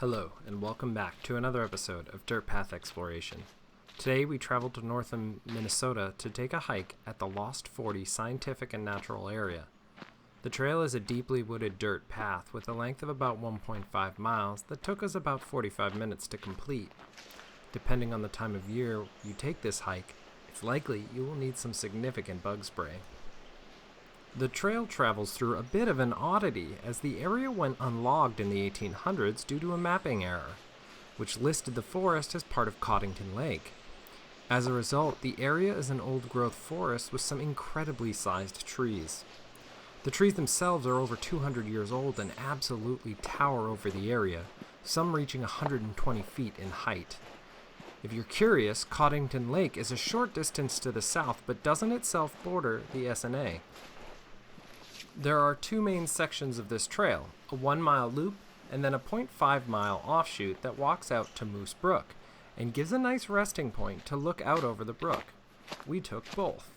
Hello, and welcome back to another episode of Dirt Path Exploration. Today we traveled to Northome, Minnesota to take a hike at the Lost 40 Scientific and Natural Area. The trail is a deeply wooded dirt path with a length of about 1.5 miles that took us about 45 minutes to complete. Depending on the time of year you take this hike, it's likely you will need some significant bug spray. The trail travels through a bit of an oddity as the area went unlogged in the 1800s due to a mapping error, which listed the forest as part of Coddington Lake. As a result, the area is an old-growth forest with some incredibly sized trees. The trees themselves are over 200 years old and absolutely tower over the area, some reaching 120 feet in height. If you're curious, Coddington Lake is a short distance to the south but doesn't itself border the SNA. There are two main sections of this trail, a 1-mile loop and then a 0.5-mile offshoot that walks out to Moose Brook and gives a nice resting point to look out over the brook. We took both.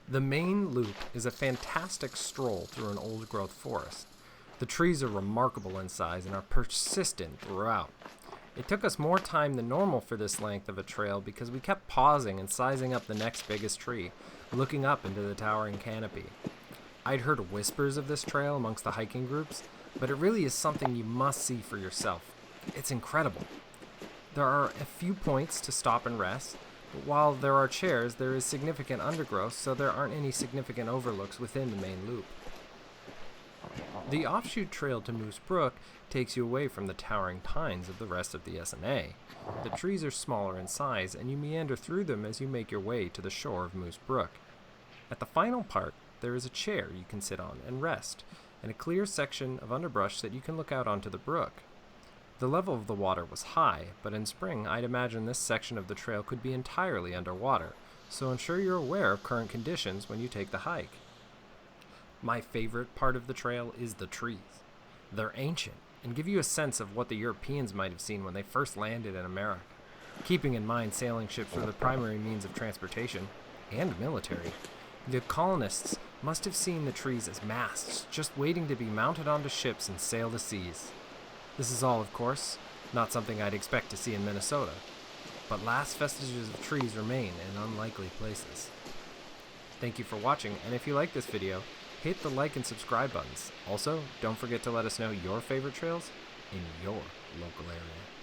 The main loop is a fantastic stroll through an old-growth forest. The trees are remarkable in size and are persistent throughout. It took us more time than normal for this length of a trail because we kept pausing and sizing up the next biggest tree, looking up into the towering canopy. I'd heard whispers of this trail amongst the hiking groups, but it really is something you must see for yourself. It's incredible. There are a few points to stop and rest, but while there are chairs, there is significant undergrowth, so there aren't any significant overlooks within the main loop. The offshoot trail to Moose Brook takes you away from the towering pines of the rest of the SNA. The trees are smaller in size, and you meander through them as you make your way to the shore of Moose Brook. At the final part, there is a chair you can sit on and rest, and a clear section of underbrush that you can look out onto the brook. The level of the water was high, but in spring I'd imagine this section of the trail could be entirely underwater, so ensure you're aware of current conditions when you take the hike. My favorite part of the trail is the trees. They're ancient, and give you a sense of what the Europeans might have seen when they first landed in America, keeping in mind sailing ships were the primary means of transportation, and military. The colonists must have seen the trees as masts, just waiting to be mounted onto ships and sail the seas. This is all, of course, not something I'd expect to see in Minnesota, but last vestiges of trees remain in unlikely places. Thank you for watching, and if you like this video, hit the like and subscribe buttons. Also, don't forget to let us know your favorite trails in your local area.